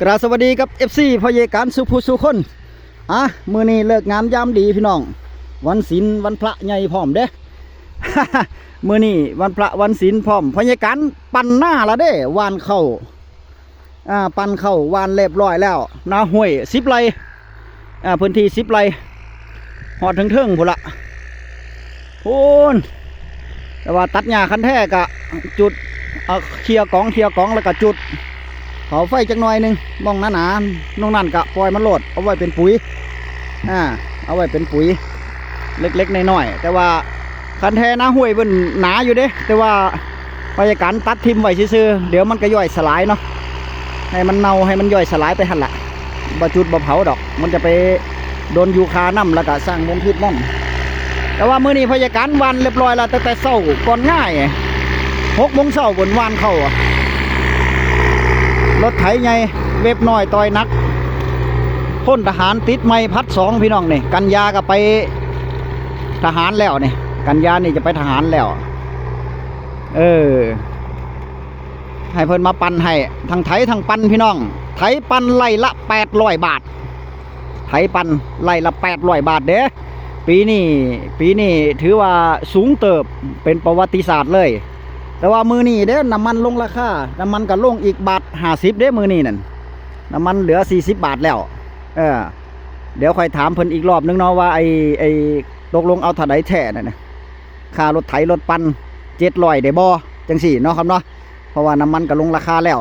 ราบสวัสดีกับ FC พ่อเยการสุภูสุคนมื้อนี้เลิกงามยามดีพี่น้องวันศีลวันพระใหญ่พร้อมเด้ มื้อนี้วันพระวันศีลพร้อมพ่อเยการปั่นหน้าละเด้วานเข้าปั่นเข้าวานเรียบร้อยแล้วนาห้วย10 ไร่พื้นที่10 ไร่หอดถึงพุ่นละพูนแต่ว่าตัดหญ้าคันแท้กะจุดเคลียร์กองแล้วก็จุดเผาไฟจักหน่อยนึงมองหนาๆน้องนั่นกะปล่อยมันโหลดเอาไว้เป็นปุ๋ยเอาไว้เป็นปุ๋ยเล็กๆน้อยๆแต่ว่าคันแท้นะห้วยมันหนาอยู่เด้แต่ว่าพยาการตัดทิมไว้ซื่อๆเดี๋ยวมันก็ย่อยสลายเนาะให้มันเน่าให้มันย่อยสลายไปหั่นละบ่จุดบ่เผาดอกมันจะไปโดนยูคาน้ำแล้วก็สร้างมลพิษน้ำแต่ว่ามื้อนี้พยาการวันเรียบร้อยแล้วตั้งแต่เช้าก่อนง่าย6 โมงเช้าบนวานเข้ารถไถใหญ่เว็บน้อยต่อยนักพ้นทหารติดไม้พัด2พี่น้องนี่กันยาก็ไปทหารแล้วนี่กันยานี่จะไปทหารแล้วให้เพิ่นมาปั่นให้ทั้งไถทั้งปั่นพี่น้องไถปั่นไล่ละ800 บาทไถปั่นไล่ละ800 บาทเด้ปีนี้ถือว่าสูงเติบเป็นประวัติศาสตร์เลยแต่ว่ามือนี้เด้น้ำมันลงราคาน้ำมันก็ลงอีก50 เด้มือนี้นั่นน้ำมันเหลือ40 บาทแล้วเดี๋ยวค่อยถามเพิ่นอีกรอบนึงเนาะว่าไอ้ตกลงเอาเท่าใดแท้นั่นน่ะค่ารถไถรถปั่น700ได้บ่จังซี่เนาะครับเนาะเพราะว่าน้ำมันก็ลงราคาแล้ว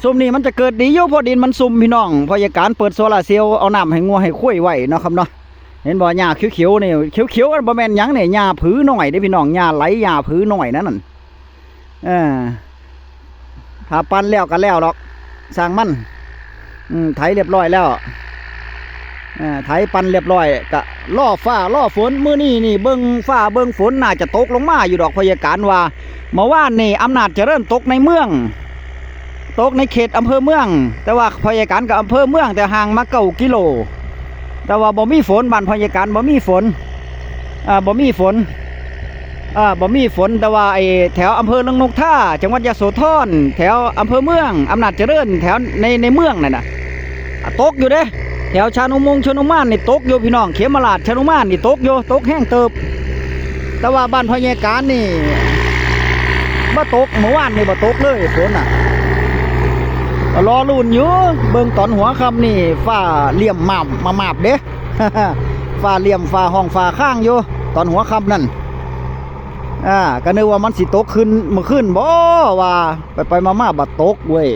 ซุ่มนี้มันจะเกิดดีอยู่พอดินมันซุ่มพี่น้องพอยาการเปิดโซลาร์เซลล์เอาน้ำให้งัวให้คุ้ยไว้เนาะครับเนาะเห็นบ่หญ้าเขียวๆนี่เขียวๆกันบ่แม่นหยังนี่หญ้าผือหน่อยเด้พี่น้องหญ้าไหลหญ้าผือหน่อยนั่นถ้าปั่นแล้วก็แล้วดอกสร้างมันไถเรียบร้อยแล้วไถปั่นเรียบร้อยก็ล่อฟ้าล่อฝนมื้อนี้นี่เบิ่งฟ้าเบิ่งฝนน่าจะตกลงมาอยู่ดอกพยาการว่าเมื่อวานนี่อำนาจเจริญตกในเมืองตกในเขตอำเภอเมืองแต่ว่าพยาการกับอำเภอเมืองแต่ห่างมา9 กิโลแต่ว่าบ่มีฝนบ้านพยาการบ่มีฝนบ่มีฝนแต่ว่าไอ้แถวอำเภอลำนกท่าจังหวัดยโสธรแถวอำเภอเมืองอำนาจเจริญแถวในเมืองนั่นน่ะตกอยู่เด้แถวชานุมงชนุมานนี่ตกอยู่พี่น้องเขมราชชนุมานนี่ตกอยู่ตกแห้งเติบแต่ว่าบ้านพยาการนี่บ่ตกเมื่อวานนี่บ่ตกเลยฝนรอลุ่นอยู่เบิ่งตอนหัวค่ำนี่ฟ้าเหลี่ยมมาบเด้ ฟ้าเหลี่ยมฟ้าห้องฟ้าข้างอยู่ตอนหัวค่ำนั่นก็นึกว่ามันสิตกขึ้นเมื่อคืนบ่ว่าไปมาบ่ตกเว้ย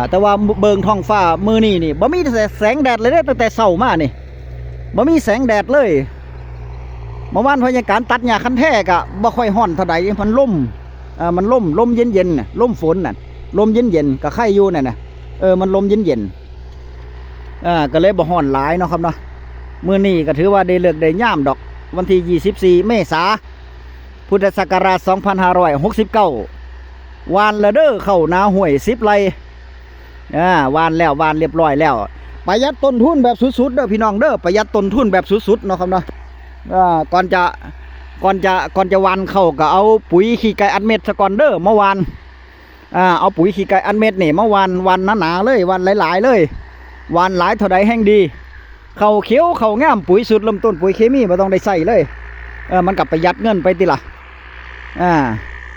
แต่ว่าเบิ่งท้องฟ้ามื้อนี้นี่บ่มีแสงแดดเลยเด้ตั้งแต่เช้ามานี่บ่มีแสงแดดเลยเมื่อวานพยาการตัดหญ้าคันแท้ก็บ่ค่อยร้อนเท่าใดมันมันลมเย็นๆน่ะลมฝนน่ะลมเย็นๆก็ไข่อยู่นั่นน่ะมันลมเย็นๆก็เลยบ่ร้อนหลายเนาะครับเนาะมื้อนี้ก็ถือว่าได้เลิกได้ยามดอกวันที่24 เมษายนพุทธศักราช2569วานละเด้อเข้านาห้วย10 ไร่วานแล้ววานเรียบร้อยแล้วประหยัดต้นทุนแบบสุดๆเด้อพี่น้องเด้อประหยัดต้นทุนแบบสุดๆเนาะครับเนาะก่อนจะวานเข้าก็เอาปุ๋ยขี้ไก่อัดเม็ดซะก่อนเด้อเมื่อวานเอาปุ๋ยขี้ไก่อัดเม็ดนี่เมื่อวานวันหนาๆเลยวันหลายๆเลยวานหลายเท่าใดแห่งดีเข้าเขียวเข้างามปุ๋ยสุดลำต้นปุ๋ยเคมีไม่ต้องได้ใส่เลยมันกลับประหยัดเงินไปติล่ะ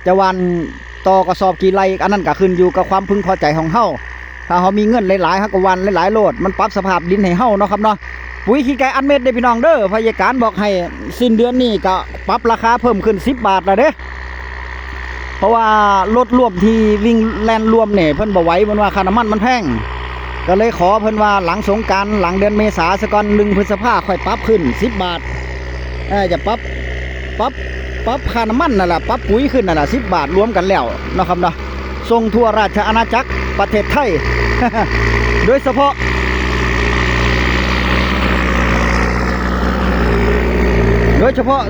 จะวานต่อกระสอบกี่ไรอันนั้นก็ขึ้นอยู่กับความพึงพอใจของเฮาถ้าเฮามีเงินหลายๆเฮาก็วานหลายๆโลดมันปรับสภาพดินให้เฮาเนาะครับเนาะปุ๋ยขี้ไก่อัดเม็ดเด้อพี่น้องเด้อพยาการบอกให้สิ้นเดือนนี้ก็ปรับราคาเพิ่มขึ้น10 บาทแล้วเด้เพราะว่ารถรวมที่วิ่งแล่นรวมเนี่ยเพิ่นบ่ไหวเพิ่นว่าค่าน้ำมันมันแพงก็เลยขอเพิ่นว่าหลังสงกรานต์หลังเดือนเมษาซะก่อน1 พฤษภาคมค่อยปรับขึ้น10 บาทจะปรับค่าน้ำมันนั่นแหละปรับปุ๋ยขึ้นนั่นแหละ10 บาทรวมกันแล้วเนาะครับเนาะส่งทั่วราชอาณาจักรประเทศไทย โดยเฉพาะ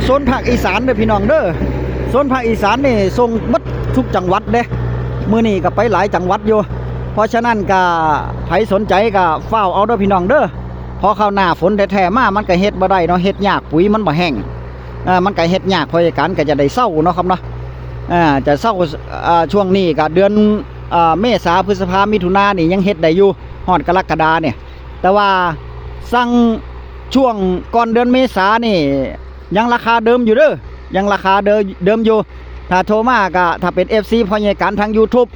โซนภาคอีสานเด้อพี่น้องเด้อโซนภาคอีสานนี่ส่งบัดทุกจังหวัดเด้มื้อนี้ก็ไปหลายจังหวัดอยู่เพราะฉะนั้นก็ใครสนใจก็เฝ้าเอาเด้อพี่น้องเด้อพอเข้าหน้าฝนแท้ๆมามันก็เฮ็ดบ่ได้เนาะเฮ็ดยากปุ๋ยมันบ่แห้งมันก็เฮ็ดยากพยาการก็จะได้เศร้าเนาะครับเนาะจะเศร้าช่วงนี้ก็เดือน เมษาพฤษภามิถุนานี่ยังเฮ็ดได้อยู่ฮอดกรกฎาเนี่ยแต่ว่าสั่งช่วงก่อนเดือนเมษานี่ยังราคาเดิมอยู่เด้อยังราคาเดิมอยู่ถ้าโทรมาก็ถ้าเป็น FC พ่อใหญ่การทาง YouTube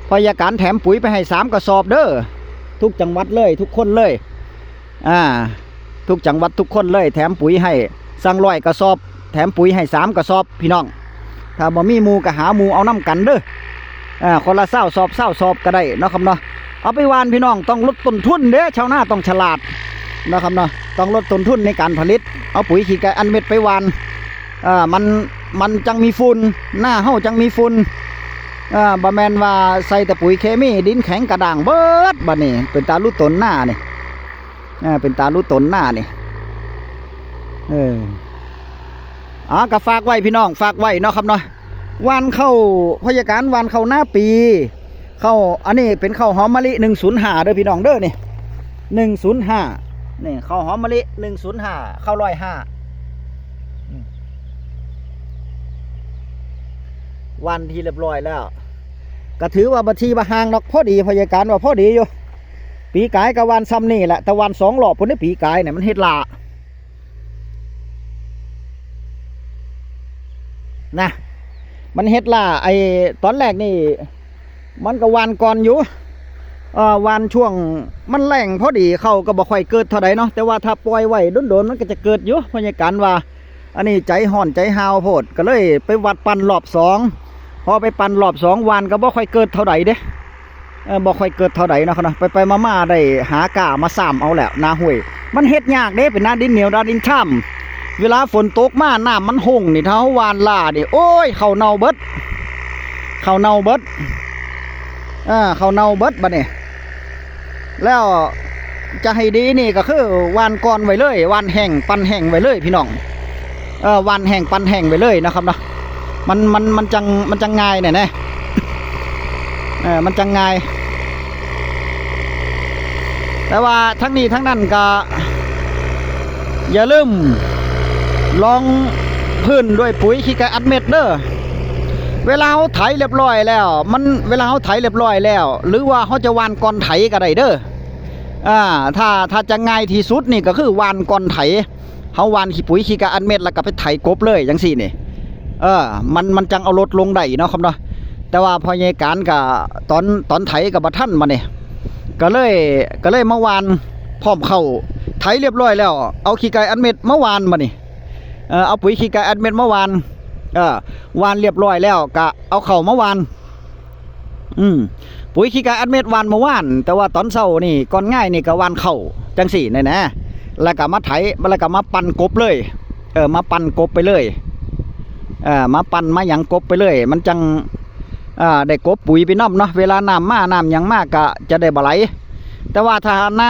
พ่อใหญ่การแถมปุ๋ยไปให้3กระสอบเด้อทุกจังหวัดเลยทุกคนเลยทุกจังหวัดทุกคนเลยแถมปุ๋ยให้สั่ง100กระสอบแถมปุ๋ยให้3กระสอบพี่น้องถ้าบ่มีหมู่ก็หาหมู่เอาน้ำกันเด้อคนละ20 สอบก็ได้เนาะครับเนาะเอาไปหว่านพี่น้องต้องลดต้นทุนเด้อชาวนาต้องฉลาดนะครับเนาะต้องลดต้นทุนในการผลิตเอาปุ๋ยขี้ไก่อันเม็ดไปหว่านมันจังมีฝุ่นหน้าเฮาจังมีฝุ่นบ่แม่นว่าใส่แต่ปุ๋ยเคมีดินแข็งกระด้างเบิดบัดนี้เป็นตาลุต้นหน้านี่เป็นตาลุต้นหน้านี่ก็ฝากไว้พี่น้องฝากไว้เนาะครับเนาะหว่านเข้าพยาการหว่านเข้าหน้าปีเข้าอันนี้เป็นข้าวหอมมะลิ105เด้อพี่น้องเด้อนี่105นี่ข้าวหอมมะลิ105ข้าว105วันที่เรียบร้อยแล้วก็ถือว่าบัญชีบะห่างนอกพอดีพยาการว่าพอดีอยู่ปีกายกับวันซ้ำนี่แหละแต่วัน2 รอบพุ่นได้ปีกายเนี่ยมันเฮ็ดลานะมันเฮ็ดล่าไอตอนแรกนี่มันก็วานก่อนอยู่วานช่วงมันแรงพอดีเข้าก็บ่ค่อยเกิดเท่าใดเนาะแต่ว่าถ้าปล่อยไว้โดนๆมันก็จะเกิดอยู่พยาการว่าอันนี้ใจห่อนใจหาวโพดก็เลยไปวัดปั่นรอบ2พอไปปั่นรอบ2วานก็บ่ค่อยเกิดเท่าใดเด้บ่ค่อยเกิดเท่าใดนะครับนะไปมาได้หากามาซ้ำเอาแล้วนาห้วยมันเฮ็ดยากเด้เป็นนาดินเหนียวนาดินช่ำเวลาฝนตกมาน้ำมันหงนี่เท่าวานล่าดิโอ้ยเขาเน่าเบิดเขาเน่าเบิดบัดนี้แล้วจะให้ดีนี่ก็คือวานก่อนไว้เลยวานแห้งปั่นแห้งไว้เลยพี่น้องวานแห้งปั่นแห้งไว้เลยนะครับนะมันจังง่ายเนี่ยนะมันจังง่ายแต่ว่าทั้งนี้ทั้งนั้นก็อย่าลืมลองพื้นด้วยปุ๋ยขี้ไก่อัดเม็ดเด้อเวลาเขาไถเรียบร้อยแล้วเวลาเขาไถเรียบร้อยแล้วหรือว่าเขาจะวานก่อนไถก็ได้เด้อถ้าจะง่ายที่สุดนี่ก็คือวานก่อนไถเขาวานขี้ปุ๋ยขี้ไก่อัดเม็ดแล้วก็ไปไถกบเลยอย่างสี่นี่มันจังเอารถลงได้เนาะครับเนาะแต่ว่าพอใหญ่การกับตอนไถกับบัท่านมาเนี่ยก็เลยมาวานพร้อมเข้าไถเรียบร้อยแล้วเอาขี้ไก่อัดเม็ดมาวานมานี่เอาปุ๋ยขี้ไก่อัดเม็ดมาวานวานเรียบร้อยแล้วก็เอาเข่ามาวานปุ๋ยขี้ไก่อัดเม็ดวานมาวานแต่ว่าตอนเช้านี่ก่อนง่ายนี่ก็วานเข่าจังสี่นะแล้วก็มาไถแล้วก็มาปั่นกบเลยมาปั่นกบไปเลยมาปั่นมาหยังกบไปเลยมันจังได้กบปุ๋ยไปน้ำเนาะเวลาน้ำมาน้ำยังมากก็จะได้บ่ไหลแต่ว่าถ้าน้า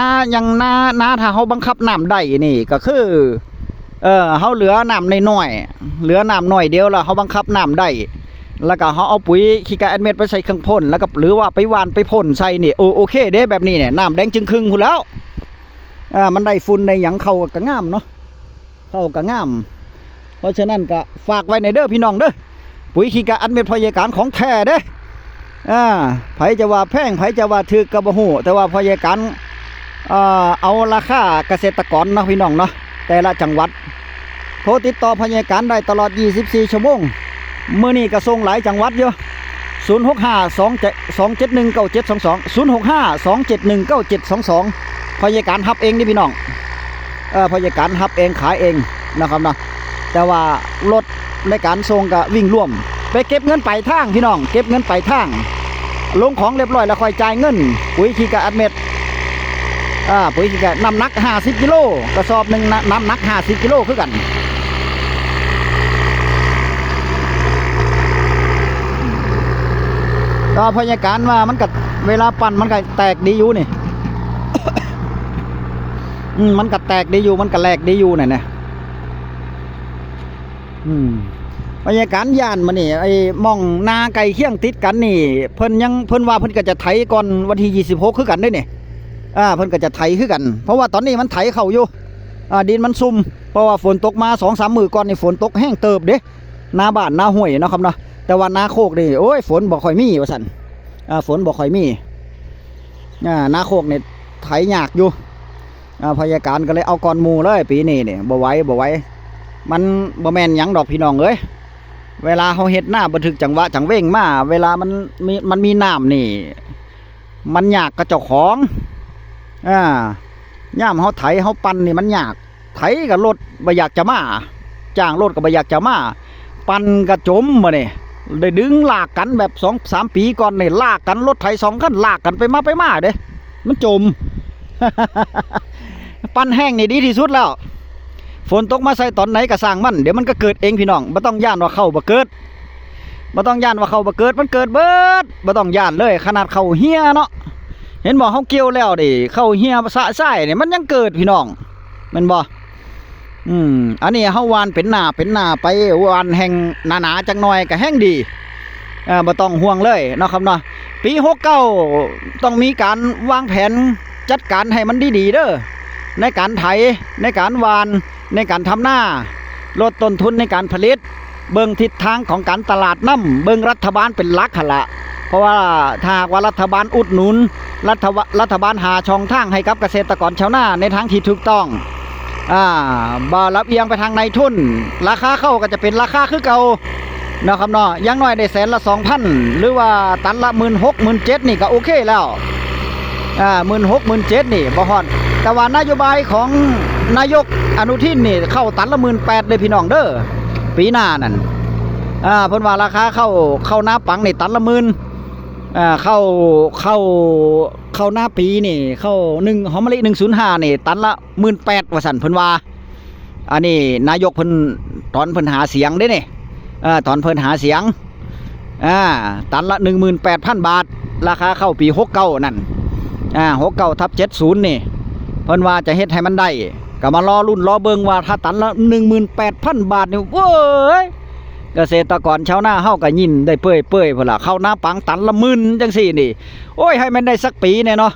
ถ้าเขาบังคับน้ำได้นี่ก็คือเขาเหลือน้ำน้อยเหลือน้ำน้อยเดียวแล้วเขาบังคับน้ำได้แล้วก็เขาเอาปุ๋ยขี้ไก่อัดเม็ดไปใส่เครื่องพ่นแล้วก็หรือว่าไปหว่านไปพ่นใส่นี่โอเคเด้แบบนี้เนี่ยน้ำแดงจึงครึ่งหูแล้วมันได้ฝุ่นในหยังเข้าก็งามเนาะเข้าก็งามเพราะฉะนั้นก็ฝากไว้ในเด้อพี่น้องเด้อปุ๋ยขี้ไก่อัดเม็ดพยาการของแท้เด้ไผจะว่าแพงไผจะว่าถือกระบะหูแต่ว่าพยาการเอาราคาเกษตรกรเนาะพี่น้องเนาะแต่ละจังหวัดโทรติดต่อพยาการได้ตลอด24 ชั่วโมงมื้อนี้ก็ส่งหลายจังหวัดอยู่065-271-9722 065-271-9722พยาการฮับเองนี่พี่น้องพยาการฮับเองขายเองนะครับเนาะแต่ว่ารถในการส่งก็วิ่งร่วมไปเก็บเงินปลายทางพี่น้องเก็บเงินปลายทางลงของเรียบร้อยแล้วค่อยจ่ายเงินปุ๋ยขี้ไก่อัดเม็ดปุ๋ยขี้ไก่น้ำหนัก50 กิโลกระสอบหนึ่งน้ำหนัก50 กิโลคือกันก็พยาการว่ามันก็เวลาปั่นมันก็แตกดีอยู่นี่ มันก็แตกดีอยู่มันก็แหลกดีอยู่เนี่ยบรรยากาศย่านมานี่ไอ้มองนาไก่เคียงติดกันนี่เพิ่นว่าเพิ่นก็จะไถก่อนวันที่26คือกันด้วยนี่เพิ่นก็จะไถคือกันเพราะว่าตอนนี้มันไถเข้าอยู่ดินมันซุ่มเพราะว่าฝนตกมา 2-3 มื้อก่อนนี่ฝนตกแห้งเติบเด้นาบ้านนาห้วยเนาะครับเนาะแต่ว่านาโคกนี่โอ้ยฝนบ่ค่อยมีว่าซั่น ฝนบ่ค่อยมีนาโคกเนี่ยไถยากอยู่พยาการก็เลยเอาก่อนหมู่เลยปีนี้เนี่ยบ่ไหวมันบ่แม่นหยังดอกพี่น้องเอ้ยเวลาเฮาเฮ็ดหน้าบันทึกจังหวะจังเว้งมาเวลามันมีน้ำนี่มันยากกับเจ้าของย่ามเฮาไถเฮาปั่นนี่มันยากไถกับรถบ่อยากจะมาจ้างรถก็บ่อยากจะมาปั่นก็จมมาเนี่ยได้ดึงลากกันแบบ2-3 ปีก่อนนี่ลากกันรถไถ2 คันลากกันไปมาเด้มันจม ปั่นแห้งนี่ดีที่สุดแล้วฝนตกมาใส่ตอนไหนก็สร้างมันเดี๋ยวมันก็เกิดเองพี่น้องบ่ต้องย่านว่าเข้าบ่เกิดบ่ต้องย่านว่าเข้าบ่เกิดมันเกิดเบิดบ่ต้องย่านเลยขนาดเข้าเฮียเนาะเห็นบ่เฮาเกี่ยวแล้วดิเข้าเฮียสะไส้นี่มันยังเกิดพี่น้องแม่นบ่อันนี้เฮาวานเป็นหน้าไปวานแห่งหนาๆจังหน่อยก็แห้งดีบ่ต้องห่วงเลยเนาะครับเนาะปี69ต้องมีการวางแผนจัดการให้มันดีๆเด้อในการไถในการวานในการทำหน้าลดต้นทุนในการผลิตเบิ่งทิศทางของการตลาดน้ำเบิ่งรัฐบาลเป็นหลักหั่นละเพราะว่าถ้าว่ารัฐบาลอุดหนุนรัฐบาลหาช่องทางให้กับเกษตรกรชาวนาในทางที่ถูกต้องบ่รับเอียงไปทางนายทุนราคาเข้าก็จะเป็นราคาคือเก่านะครับเนาะยังน้อยได้100,000 ละ 2,000หรือว่าตันละ 16,000 17,000นี่ก็โอเคแล้ว16,000 17,000นี่บ่ฮอดแต่ว่านโยบายของนายกอนุทินนี่เข้าตันละ 18,000เลยพี่น้องเด้อปีหน้านั่นเพิ่นว่าราคาเข้าหน้าปังนี่ตันละ 10,000เข้าหน้าปีนี่เข้า1หอมมะลิ105นี่ตันละ 18,000ว่าซั่นเพิ่นว่าอันนี้นายกเพิ่นตอนเพิ่นหาเสียงเด้นี่ตอนเพิ่นหาเสียงตันละ 18,000 บาทราคาเข้าปี69นั่น69/70นี่เพิ่นว่าจะเฮ็ดให้มันได้ก็มารอรุ่นรอเบิ่งว่าถ้าตันละ 18,000 บาทนี่โว้ยเกษตรกรชาวนาเฮาก็ยินได้เปื่อยพุ่นล่ะเข้าหน้าปังตันละ 10,000จังซี่นี่โอ้ยให้มันได้สักปีแน่เนาะ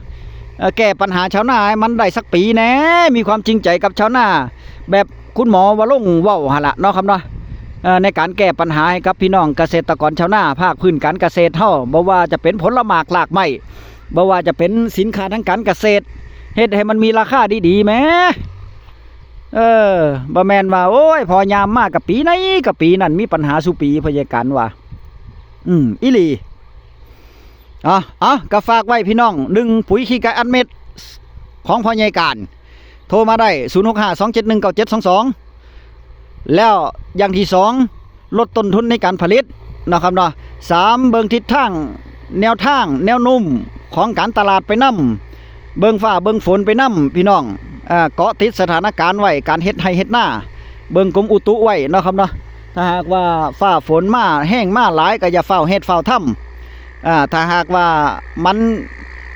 แก้ปัญหาชาวนาให้มันได้สักปีแน่มีความจริงใจกับชาวนาแบบคุณหมอวรงค์เว้าหั่นล่ะเนาะครับเนาะในการแก้ปัญหาให้กับพี่น้องเกษตรกรชาวนาภาคพื้นการเกษตรเฮาบ่ว่าจะเป็นผลหมากรากไม้บ่ว่าจะเป็นสินค้าทางการเกษตรเฮ็ดให้มันมีราคาดีๆแหมบ่แม่นว่าโอ้ยพอยามมากกับปีไหนกับปีนั้นมีปัญหาสุปีพยาการว่าอีหลีก็ฝากไว้พี่น้องดึงปุ๋ยขี้ไก่อัดเม็ดของพ่อใหญ่การโทรมาได้0652719722แล้วอย่างที่2ลดต้นทุนในการผลิตนะครับเนาะ3เบิ่งทิศทางแนวทางแนวนุ่มของการตลาดไปนำเบิ่งฟ้าเบิ่งฝนไปนำพี่น้องเกาะติดสถานการณ์ไว้การเฮ็ดให้เฮ็ดหน้าเบิ่งกรมอุตุไว้เนาะครับเนาะถ้าหากว่าฟ้าฝนมาแห้งมาหลายก็อย่าเฝ้าเฮ็ดเฝ้าทำถ้าหากว่ามัน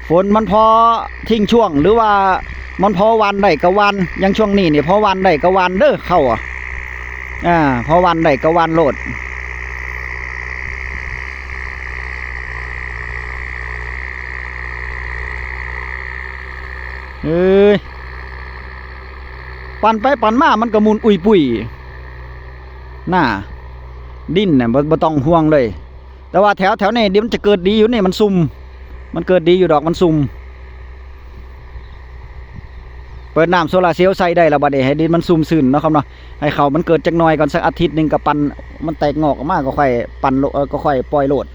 ฝนมันพอทิ้งช่วงหรือว่ามันพอวันได้ก็วันอย่างช่วงนี้เนี่ยพอวันได้ก็วันเด้อเข้าพอวันได้ก็วันโลดปั่นไปปั่นมามันก็มุนอุยปุยหน้าดินเนี่ยบ่ต้องห่วงเลยแต่ว่าแถวนี้เดี๋ยวมันจะเกิดดีอยู่นี่มันซุ่มมันเกิดดีอยู่ดอกมันซุ่มเปิดน้ำโซลาร์เซลล์ใส่ได้แล้วบัดนี้ให้ดินมันซุ่มซื่นเนาะครับเนาะให้เขามันเกิดจักหน่อยก่อนสักอาทิตย์นึงก็ปั่นมันแตกงอกออกมาก็ค่อยปั่นก็ค่อยปล่อยโลด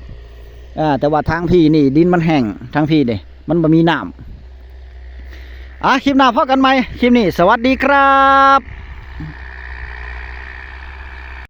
แต่ว่าทางพี่นี่ดินมันแห้งทางพี่นี่มันบ่มีน้ำคลิปหน้าพบกันใหม่คลิปนี้สวัสดีครับ